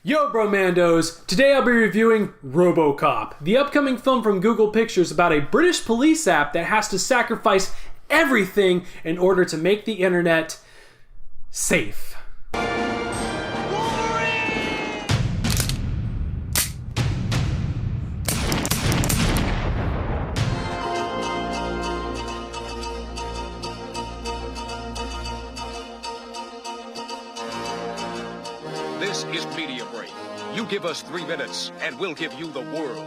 Yo Bromandos! Today I'll be reviewing RoboCop, the upcoming film from Google Pictures about a British police app that has to sacrifice everything in order to make the internet safe. This is Media Break. You give us 3 minutes, and we'll give you the world.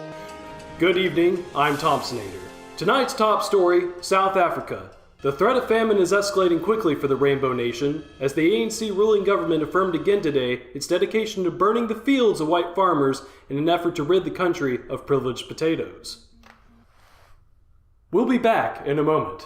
Good evening, I'm THOMPSONATOR. Tonight's top story, South Africa. The threat of famine is escalating quickly for the Rainbow Nation, as the ANC ruling government affirmed again today its dedication to burning the fields of white farmers in an effort to rid the country of privileged potatoes. We'll be back in a moment.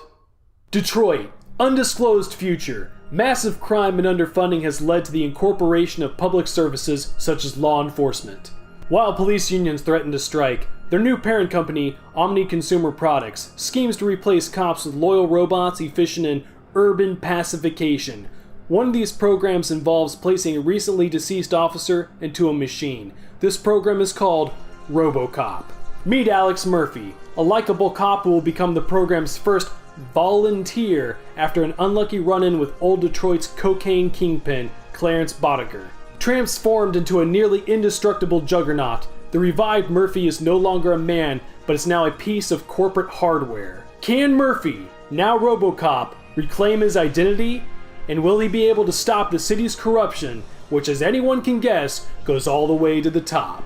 Detroit, undisclosed future. Massive crime and underfunding has led to the incorporation of public services such as law enforcement. While police unions threaten to strike, their new parent company, Omni Consumer Products, schemes to replace cops with loyal robots efficient in urban pacification. One of these programs involves placing a recently deceased officer into a machine. This program is called RoboCop. Meet Alex Murphy, a likable cop who will become the program's first volunteer after an unlucky run-in with old Detroit's cocaine kingpin, Clarence Boddicker. Transformed into a nearly indestructible juggernaut, the revived Murphy is no longer a man, but is now a piece of corporate hardware. Can Murphy, now RoboCop, reclaim his identity? And will he be able to stop the city's corruption, which, as anyone can guess, goes all the way to the top?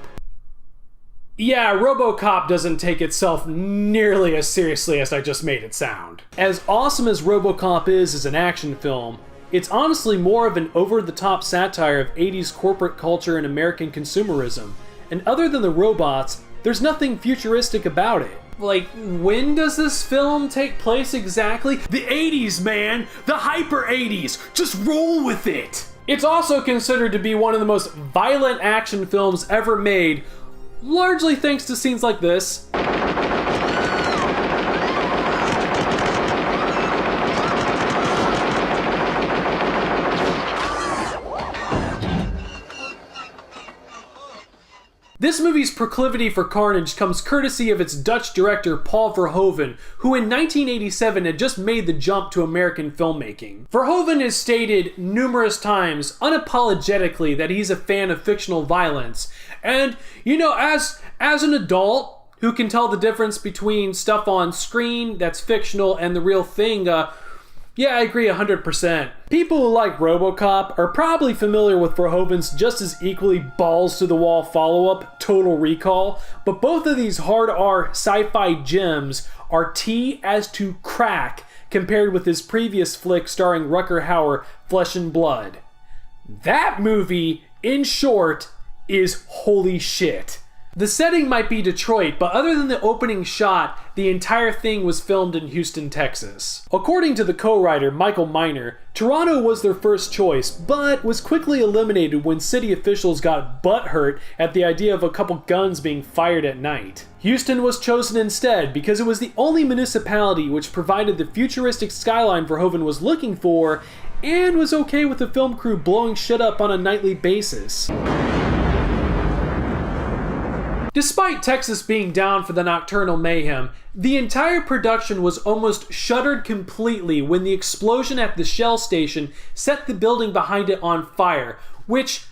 Yeah, RoboCop doesn't take itself nearly as seriously as I just made it sound. As awesome as RoboCop is as an action film, it's honestly more of an over-the-top satire of 80s corporate culture and American consumerism. And other than the robots, there's nothing futuristic about it. Like, when does this film take place exactly? The 80s, man! The hyper 80s! Just roll with it! It's also considered to be one of the most violent action films ever made, largely thanks to scenes like this. This movie's proclivity for carnage comes courtesy of its Dutch director Paul Verhoeven, who in 1987 had just made the jump to American filmmaking. Verhoeven has stated numerous times, unapologetically, that he's a fan of fictional violence. And, you know, as an adult who can tell the difference between stuff on screen that's fictional and the real thing, yeah, I agree 100%. People who like RoboCop are probably familiar with Verhoeven's just as equally balls-to-the-wall follow-up, Total Recall, but both of these hard-R sci-fi gems are tea as to crack compared with his previous flick starring Rutger Hauer, Flesh and Blood. That movie, in short, is holy shit. The setting might be Detroit, but other than the opening shot, the entire thing was filmed in Houston, Texas. According to the co-writer Michael Miner, Toronto was their first choice, but was quickly eliminated when city officials got butthurt at the idea of a couple guns being fired at night. Houston was chosen instead because it was the only municipality which provided the futuristic skyline Verhoeven was looking for, and was okay with the film crew blowing shit up on a nightly basis. Despite Texas being down for the nocturnal mayhem, the entire production was almost shuttered completely when the explosion at the Shell station set the building behind it on fire, which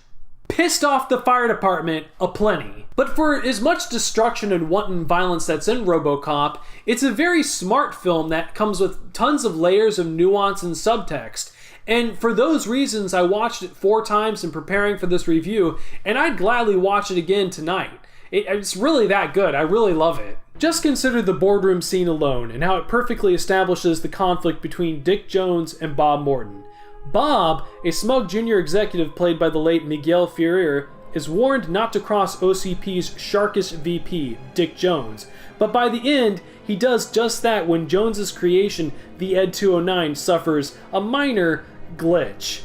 pissed off the fire department aplenty. But for as much destruction and wanton violence that's in RoboCop, it's a very smart film that comes with tons of layers of nuance and subtext. And for those reasons, I watched it 4 times in preparing for this review, and I'd gladly watch it again tonight. It's really that good. I really love it. Just consider the boardroom scene alone and how it perfectly establishes the conflict between Dick Jones and Bob Morton. Bob, a smug junior executive played by the late Miguel Ferrer, is warned not to cross OCP's sharkish VP, Dick Jones, but by the end, he does just that when Jones's creation, the Ed 209, suffers a minor glitch.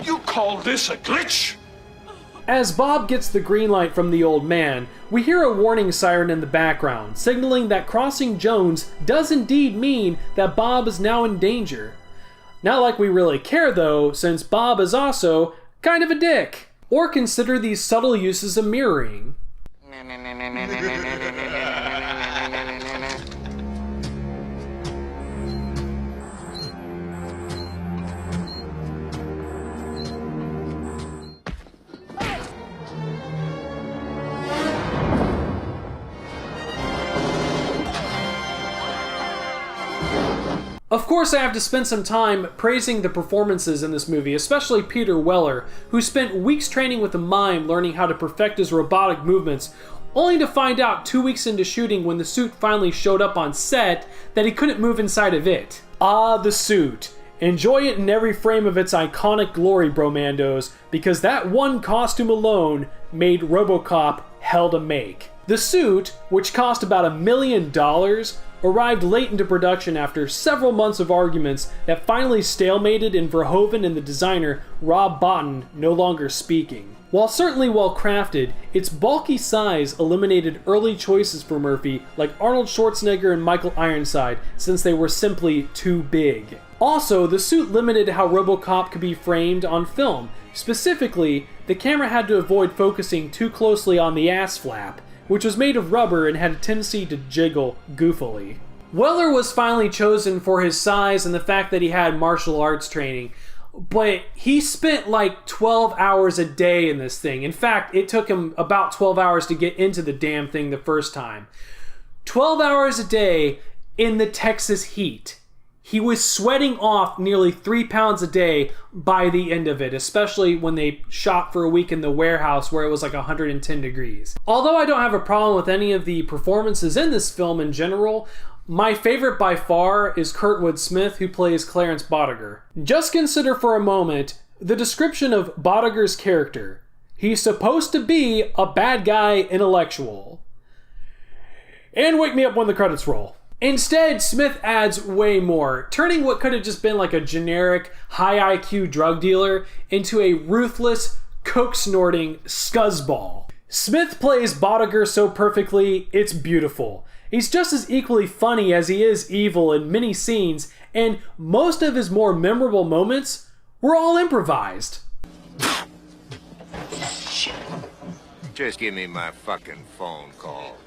You call this a glitch? As Bob gets the green light from the old man, we hear a warning siren in the background, signaling that crossing Jones does indeed mean that Bob is now in danger. Not like we really care though, since Bob is also kind of a dick. Or consider these subtle uses of mirroring. Of course, I have to spend some time praising the performances in this movie, especially Peter Weller, who spent weeks training with a mime learning how to perfect his robotic movements, only to find out 2 weeks into shooting when the suit finally showed up on set that he couldn't move inside of it. Ah, the suit. Enjoy it in every frame of its iconic glory, bromandos, because that one costume alone made RoboCop hell to make. The suit, which cost about $1 million, arrived late into production after several months of arguments that finally stalemated in Verhoeven and the designer Rob Bottin no longer speaking. While certainly well crafted, its bulky size eliminated early choices for Murphy like Arnold Schwarzenegger and Michael Ironside, since they were simply too big. Also, the suit limited how RoboCop could be framed on film. Specifically, the camera had to avoid focusing too closely on the ass flap, which was made of rubber and had a tendency to jiggle goofily. Weller was finally chosen for his size and the fact that he had martial arts training, but he spent like 12 hours a day in this thing. In fact, it took him about 12 hours to get into the damn thing the first time. 12 hours a day in the Texas heat. He was sweating off nearly 3 pounds a day by the end of it, especially when they shot for a week in the warehouse where it was like 110 degrees. Although I don't have a problem with any of the performances in this film in general, my favorite by far is Kurtwood Smith, who plays Clarence Bodiger. Just consider for a moment the description of Bodiger's character. He's supposed to be a bad guy intellectual. And wake me up when the credits roll. Instead, Smith adds way more, turning what could have just been like a generic, high IQ drug dealer into a ruthless, coke-snorting scuzzball. Smith plays Bodiger so perfectly, it's beautiful. He's just as equally funny as he is evil in many scenes, and most of his more memorable moments were all improvised. Shit. Just give me my fucking phone call.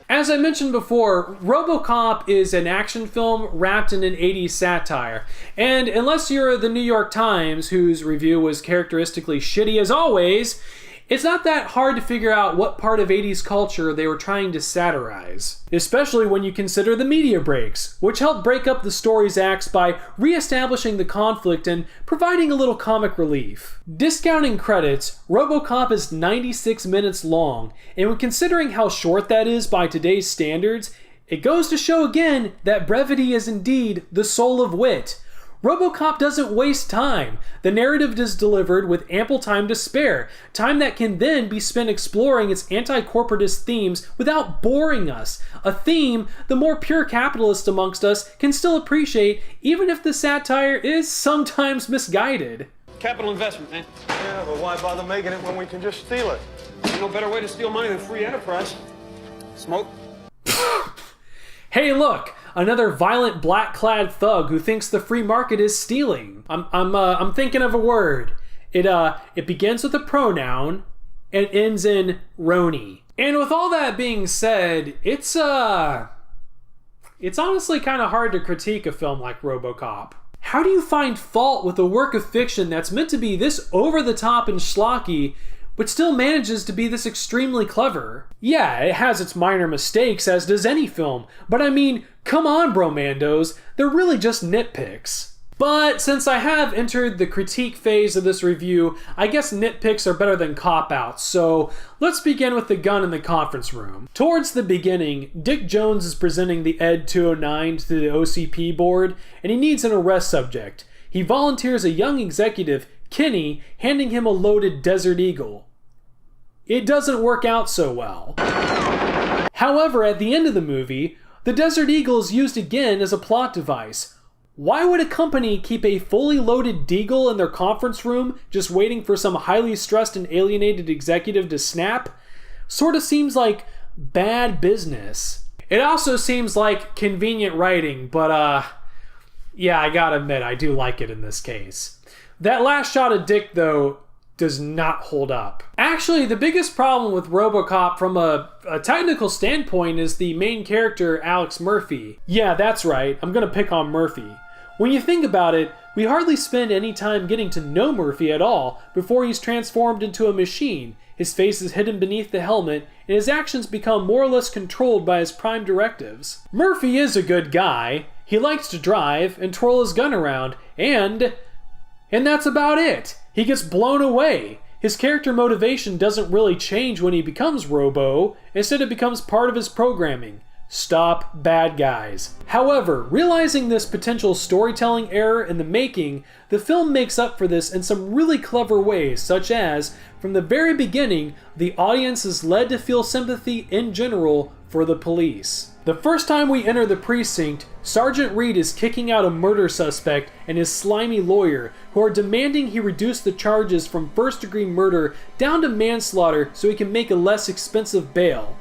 As I mentioned before, RoboCop is an action film wrapped in an 80s satire. And unless you're the New York Times, whose review was characteristically shitty as always, it's not that hard to figure out what part of 80s culture they were trying to satirize. Especially when you consider the media breaks, which helped break up the story's acts by re-establishing the conflict and providing a little comic relief. Discounting credits, RoboCop is 96 minutes long, and when considering how short that is by today's standards, it goes to show again that brevity is indeed the soul of wit. RoboCop doesn't waste time. The narrative is delivered with ample time to spare, time that can then be spent exploring its anti-corporatist themes without boring us, a theme the more pure capitalists amongst us can still appreciate, even if the satire is sometimes misguided. Capital investment, man. Yeah, but why bother making it when we can just steal it? There's no better way to steal money than free enterprise. Smoke. Hey, look! Another violent black-clad thug who thinks the free market is stealing. I'm thinking of a word. It begins with a pronoun and ends in Roni. And with all that being said, it's honestly kind of hard to critique a film like RoboCop. How do you find fault with a work of fiction that's meant to be this over-the-top and schlocky, but still manages to be this extremely clever? Yeah, it has its minor mistakes, as does any film, but I mean, come on, bromandos, they're really just nitpicks. But since I have entered the critique phase of this review, I guess nitpicks are better than cop-outs, so let's begin with the gun in the conference room. Towards the beginning, Dick Jones is presenting the Ed 209 to the OCP board, and he needs an arrest subject. He volunteers a young executive, Kenny, handing him a loaded Desert Eagle. It doesn't work out so well. However, at the end of the movie, the Desert Eagle is used again as a plot device. Why would a company keep a fully loaded Deagle in their conference room just waiting for some highly stressed and alienated executive to snap? Sort of seems like bad business. It also seems like convenient writing, but yeah, I gotta admit, I do like it in this case. That last shot of Dick, though, does not hold up. Actually, the biggest problem with RoboCop from a technical standpoint is the main character, Alex Murphy. Yeah, that's right, I'm gonna pick on Murphy. When you think about it, we hardly spend any time getting to know Murphy at all before he's transformed into a machine. His face is hidden beneath the helmet, and his actions become more or less controlled by his prime directives. Murphy is a good guy. He likes to drive and twirl his gun around, and that's about it. He gets blown away. His character motivation doesn't really change when he becomes Robo. Instead, it becomes part of his programming. Stop bad guys. However, realizing this potential storytelling error in the making, the film makes up for this in some really clever ways, such as, from the very beginning, the audience is led to feel sympathy in general for the police. The first time we enter the precinct, Sergeant Reed is kicking out a murder suspect and his slimy lawyer, who are demanding he reduce the charges from first-degree murder down to manslaughter so he can make a less expensive bail.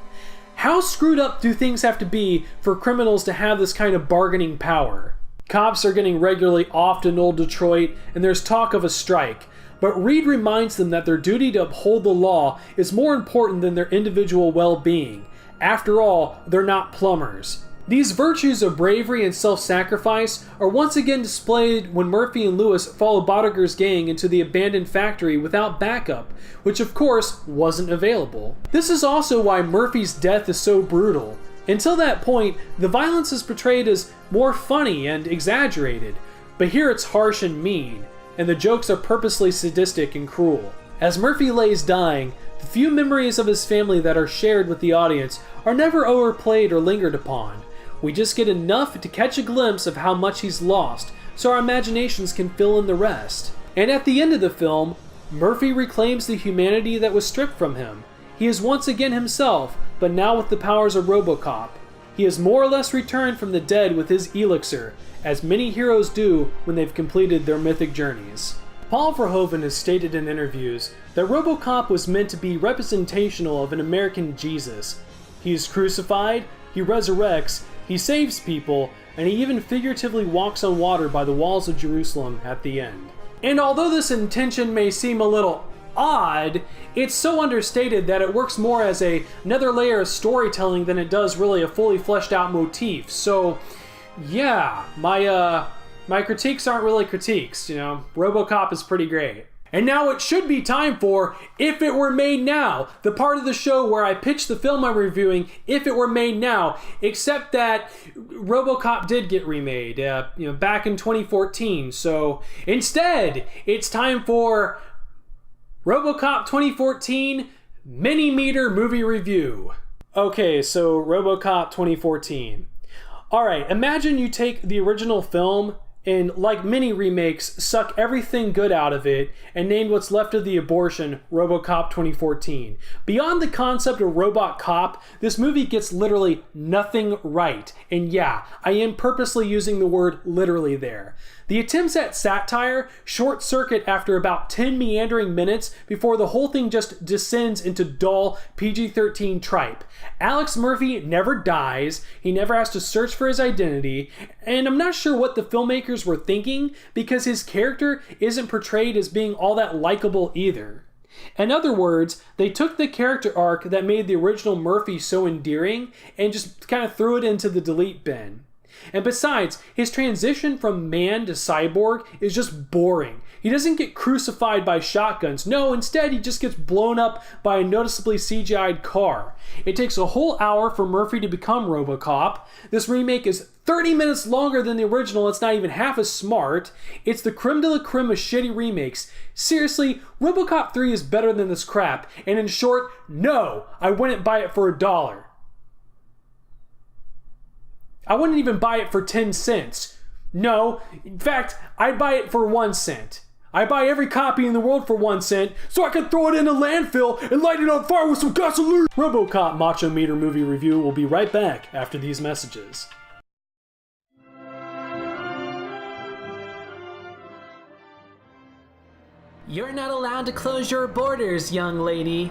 How screwed up do things have to be for criminals to have this kind of bargaining power? Cops are getting regularly offed in old Detroit, and there's talk of a strike. But Reed reminds them that their duty to uphold the law is more important than their individual well-being. After all, they're not plumbers. These virtues of bravery and self-sacrifice are once again displayed when Murphy and Lewis follow Bodiger's gang into the abandoned factory without backup, which of course wasn't available. This is also why Murphy's death is so brutal. Until that point, the violence is portrayed as more funny and exaggerated, but here it's harsh and mean, and the jokes are purposely sadistic and cruel. As Murphy lays dying, the few memories of his family that are shared with the audience are never overplayed or lingered upon. We just get enough to catch a glimpse of how much he's lost, so our imaginations can fill in the rest. And at the end of the film, Murphy reclaims the humanity that was stripped from him. He is once again himself, but now with the powers of RoboCop. He has more or less returned from the dead with his elixir, as many heroes do when they've completed their mythic journeys. Paul Verhoeven has stated in interviews that RoboCop was meant to be representational of an American Jesus. He is crucified, he resurrects, he saves people, and he even figuratively walks on water by the walls of Jerusalem at the end. And although this intention may seem a little odd, it's so understated that it works more as another layer of storytelling than it does really a fully fleshed out motif. So, yeah, my critiques aren't really critiques, you know. RoboCop is pretty great. And now it should be time for If It Were Made Now, the part of the show where I pitch the film I'm reviewing if it were made now, except that RoboCop did get remade, back in 2014. So instead, it's time for RoboCop 2014 Mini-Meter Movie Review. Okay, so RoboCop 2014. Alright, imagine you take the original film and, like many remakes, suck everything good out of it and name what's left of the abortion RoboCop 2014. Beyond the concept of robot cop, this movie gets literally nothing right. And yeah, I am purposely using the word literally there. The attempts at satire short circuit after about 10 meandering minutes before the whole thing just descends into dull PG-13 tripe. Alex Murphy never dies, he never has to search for his identity, and I'm not sure what the filmmakers were thinking because his character isn't portrayed as being all that likable either. In other words, they took the character arc that made the original Murphy so endearing and just kind of threw it into the delete bin. And besides, his transition from man to cyborg is just boring. He doesn't get crucified by shotguns. No, instead he just gets blown up by a noticeably CGI'd car. It takes a whole hour for Murphy to become RoboCop. This remake is 30 minutes longer than the original. It's not even half as smart. It's the creme de la creme of shitty remakes. Seriously, RoboCop 3 is better than this crap. And in short, no, I wouldn't buy it for $1. I wouldn't even buy it for 10 cents. No, in fact, I'd buy it for 1 cent. I buy every copy in the world for 1 cent so I can throw it in a landfill and light it on fire with some gasoline. RoboCop Macho Meter Movie Review will be right back after these messages. You're not allowed to close your borders, young lady.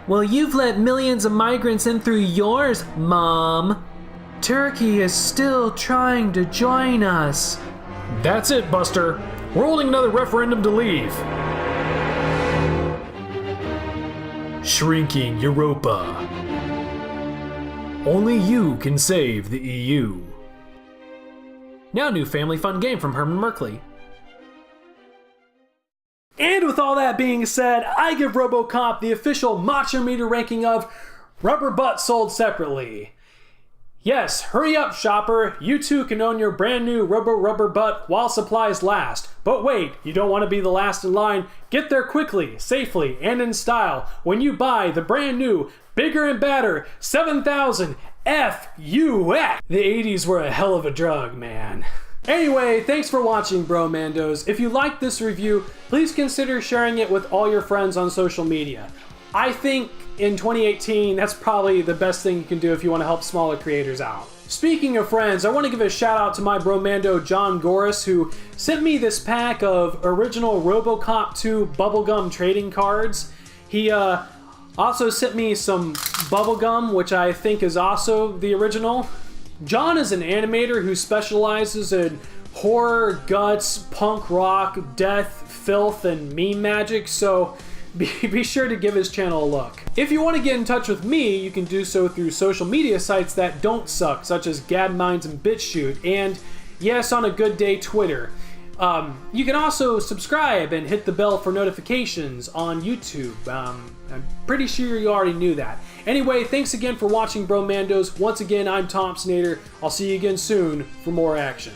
Well, you've let millions of migrants in through yours, Mom. Turkey is still trying to join us. That's it, Buster. We're holding another referendum to leave. Shrinking Europa. Only you can save the EU. Now new family fun game from Herman Merkley. And with all that being said, I give RoboCop the official Macho meter ranking of rubber butt sold separately. Yes, hurry up, shopper. You too can own your brand new rubber butt while supplies last. But wait, you don't want to be the last in line. Get there quickly, safely, and in style when you buy the brand new, bigger and badder 7000 FUX. The 80s were a hell of a drug, man. Anyway, thanks for watching, Bro Mandos. If you liked this review, please consider sharing it with all your friends on social media. I think in 2018, that's probably the best thing you can do if you want to help smaller creators out. Speaking of friends, I want to give a shout out to my bromando John Goris, who sent me this pack of original RoboCop 2 bubblegum trading cards. He also sent me some bubblegum, which I think is also the original. John is an animator who specializes in horror, guts, punk rock, death, filth, and meme magic, so be sure to give his channel a look. If you want to get in touch with me, you can do so through social media sites that don't suck, such as Gadminds and BitChute, and yes, on a good day, Twitter. You can also subscribe and hit the bell for notifications on YouTube. I'm pretty sure you already knew that. Anyway, thanks again for watching, Bromandos. Once again, I'm THOMPSONATOR. I'll see you again soon for more action.